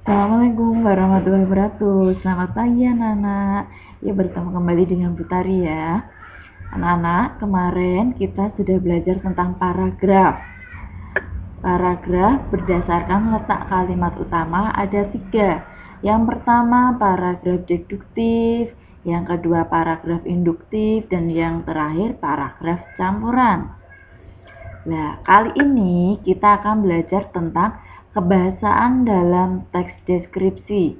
Assalamualaikum warahmatullahi wabarakatuh. Selamat pagi anak-anak. Ya, bertemu kembali dengan Butari ya. Anak-anak, kemarin kita sudah belajar tentang paragraf. Paragraf berdasarkan letak kalimat utama ada 3. Yang pertama paragraf deduktif, yang kedua paragraf induktif, dan yang terakhir paragraf campuran. Nah, kali ini kita akan belajar tentang kebahasaan dalam teks deskripsi.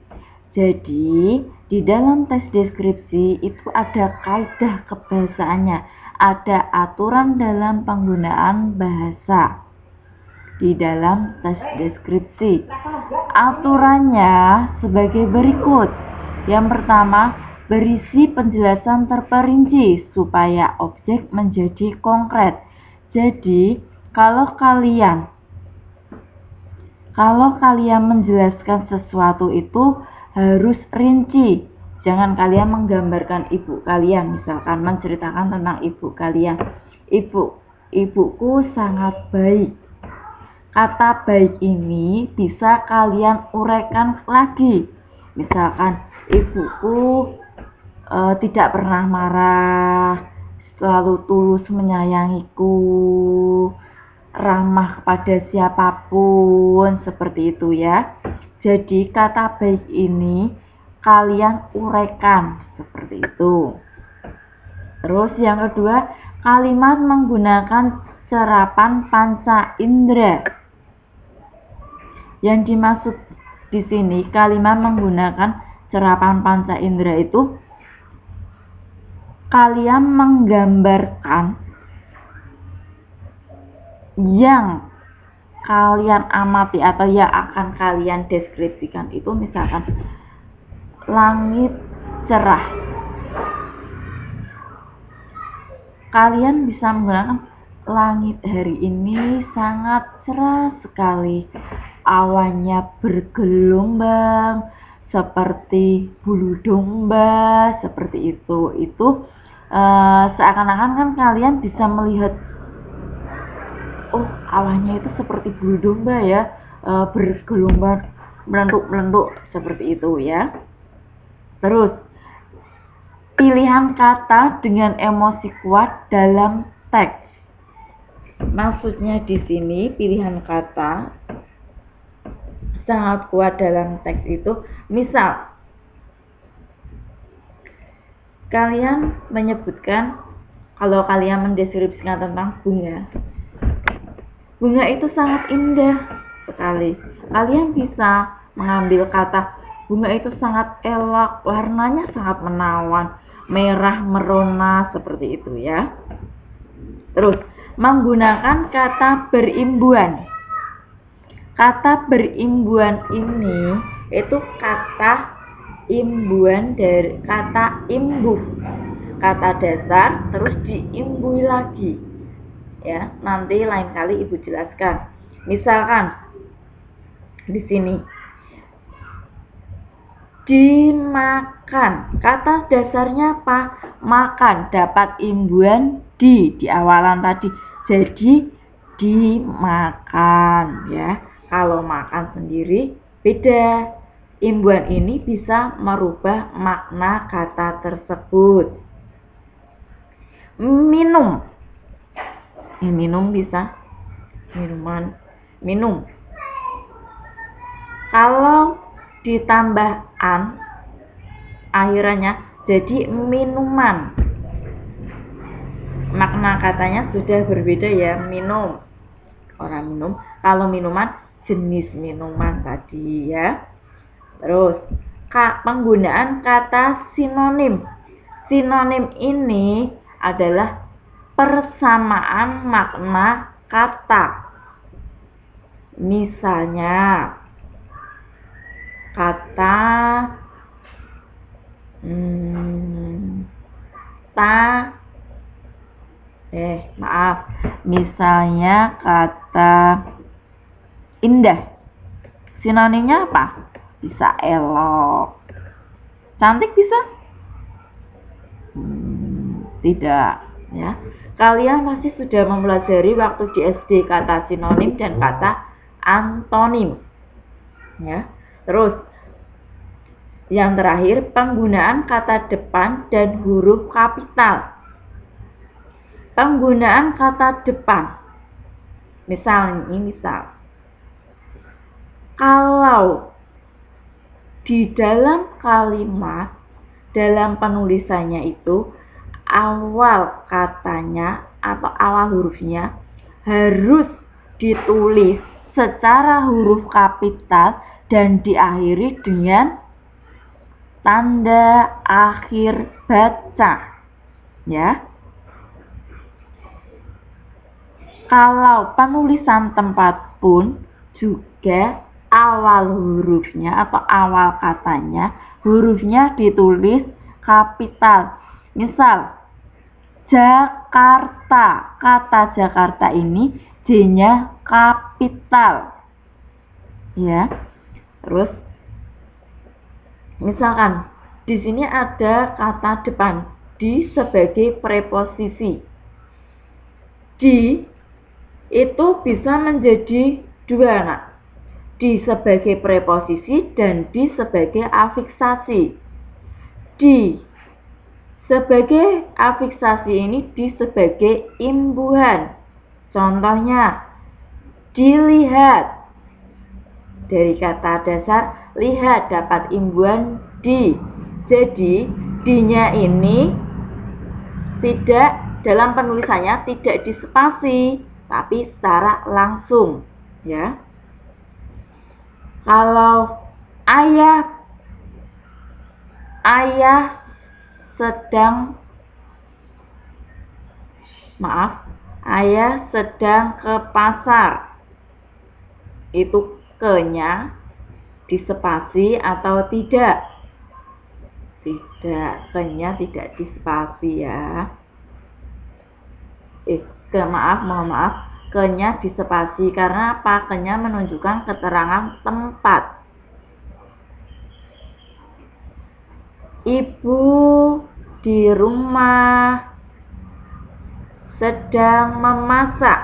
Jadi, di dalam teks deskripsi itu ada kaidah kebahasaannya, ada aturan dalam penggunaan bahasa di dalam teks deskripsi. Aturannya sebagai berikut. Yang pertama, berisi penjelasan terperinci supaya objek menjadi konkret. Jadi, kalau kalian menjelaskan sesuatu itu harus rinci. Jangan kalian menggambarkan ibu kalian, misalkan menceritakan tentang ibu kalian. Ibuku sangat baik. Kata baik ini bisa kalian uraikan lagi. Misalkan ibuku tidak pernah marah, selalu tulus menyayangiku, ramah kepada siapapun, seperti itu ya. Jadi kata baik ini kalian uraikan seperti itu. Terus yang kedua, kalimat menggunakan serapan panca indera. Yang dimaksud di sini kalimat menggunakan serapan panca indera itu kalian menggambarkan yang kalian amati atau yang akan kalian deskripsikan itu, misalkan langit cerah. Kalian bisa menggunakan langit hari ini sangat cerah sekali. Awannya bergelombang seperti bulu domba, seperti itu. Itu seakan-akan kan kalian bisa melihat, oh awannya itu seperti bulu domba ya, bergelombang, melenduk-melenduk seperti itu ya. Terus pilihan kata dengan emosi kuat dalam teks. Maksudnya di sini pilihan kata sangat kuat dalam teks itu, misal kalian menyebutkan, kalau kalian mendeskripsikan tentang bunga itu sangat indah sekali. Kalian bisa mengambil kata bunga itu sangat elok, warnanya sangat menawan, merah merona, seperti itu ya. Terus menggunakan kata berimbuan. Kata berimbuan ini itu kata imbuan dari kata imbuh, kata dasar terus diimbui lagi ya. Nanti lain kali ibu jelaskan. Misalkan di sini dimakan, kata dasarnya apa? Makan, dapat imbuan di awalan tadi, jadi dimakan ya. Kalau makan sendiri beda. Imbuan ini bisa merubah makna kata tersebut. Minum. Minum bisa minuman, minum. Kalau ditambah an akhirannya jadi minuman. Makna katanya sudah berbeda ya, minum. Orang minum, kalau minuman jenis minuman tadi ya. Terus penggunaan kata sinonim. Sinonim ini adalah persamaan makna kata. Misalnya kata misalnya kata indah, sinonimnya apa? Bisa elok. Cantik bisa? Tidak ya. Kalian pasti sudah mempelajari waktu di SD kata sinonim dan kata antonim ya. Terus yang terakhir, penggunaan kata depan dan huruf kapital. Penggunaan kata depan. Misal, kalau di dalam kalimat, dalam penulisannya itu, awal katanya atau awal hurufnya harus ditulis secara huruf kapital dan diakhiri dengan tanda akhir baca, ya. Kalau penulisan tempat pun juga awal hurufnya atau awal katanya hurufnya ditulis kapital. Misal Jakarta, kata Jakarta ini J-nya kapital, ya. Terus misalkan di sini ada kata depan di sebagai preposisi. Di itu bisa menjadi dua, Nak. Di sebagai preposisi dan di sebagai afiksasi. Di sebagai afiksasi ini di sebagai imbuhan. Contohnya, dilihat. Dari kata dasar lihat dapat imbuhan di. Jadi, di-nya ini tidak dalam penulisannya tidak dispasi, tapi secara langsung, ya. Kalau ayah sedang ke pasar, itu ke-nya dispasi atau tidak? Tidak, ke-nya tidak dispasi, ya. Mohon maaf, ke-nya dispasi karena apa? Ke-nya menunjukkan keterangan tempat. Ibu di rumah sedang memasak.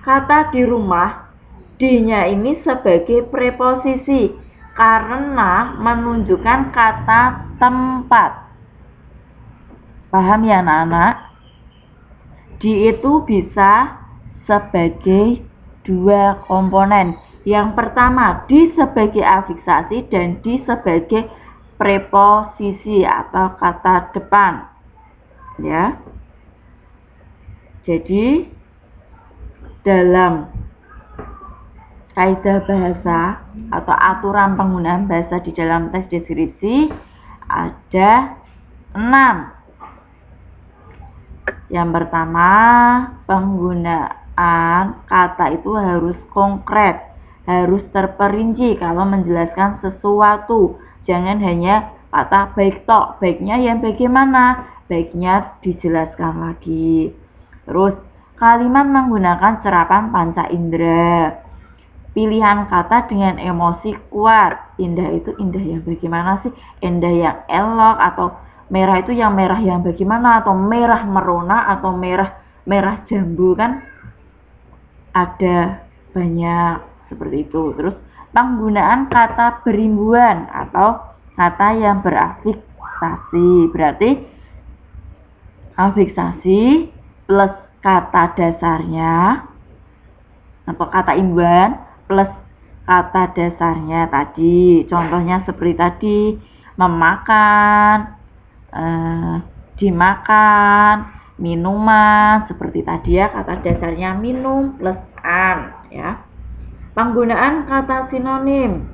Kata di rumah, di-nya ini sebagai preposisi karena menunjukkan kata tempat. Paham ya, anak-anak? Di itu bisa sebagai dua komponen. Yang pertama, di sebagai afiksasi dan di sebagai preposisi atau kata depan, ya. Jadi dalam kaidah bahasa atau aturan penggunaan bahasa di dalam teks deskripsi ada 6. Yang pertama, penggunaan kata itu harus konkret, harus terperinci kalau menjelaskan sesuatu. Jangan hanya kata baik tok, baiknya yang bagaimana? Baiknya dijelaskan lagi. Terus, kalimat menggunakan serapan panca indera. Pilihan kata dengan emosi kuat. Indah itu indah yang bagaimana sih? Indah yang elok atau merah itu yang merah yang bagaimana, atau merah merona atau merah jambu, kan ada banyak seperti itu. Terus penggunaan kata berimbuhan atau kata yang berafiksasi, berarti afiksasi plus kata dasarnya atau kata imbuhan plus kata dasarnya tadi. Contohnya seperti tadi, memakan, dimakan, minuman, seperti tadi ya, kata dasarnya minum plus an, ya. Penggunaan kata sinonim.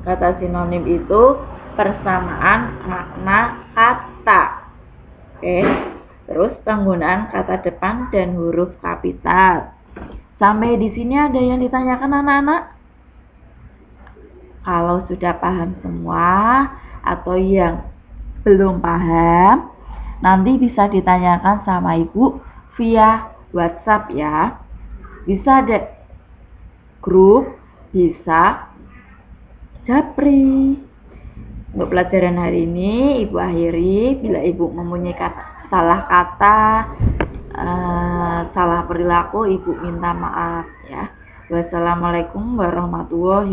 Kata sinonim itu persamaan makna kata. Oke. Terus penggunaan kata depan dan huruf kapital. Sampai di sini ada yang ditanyakan, anak-anak? Kalau sudah paham semua atau yang belum paham, nanti bisa ditanyakan sama ibu via WhatsApp, ya. Bisa ada grup, bisa japri. Untuk pelajaran hari ini ibu akhiri. Bila ibu mempunyai salah kata, salah perilaku, ibu minta maaf, ya. Wassalamualaikum warahmatullahi wabarakatuh.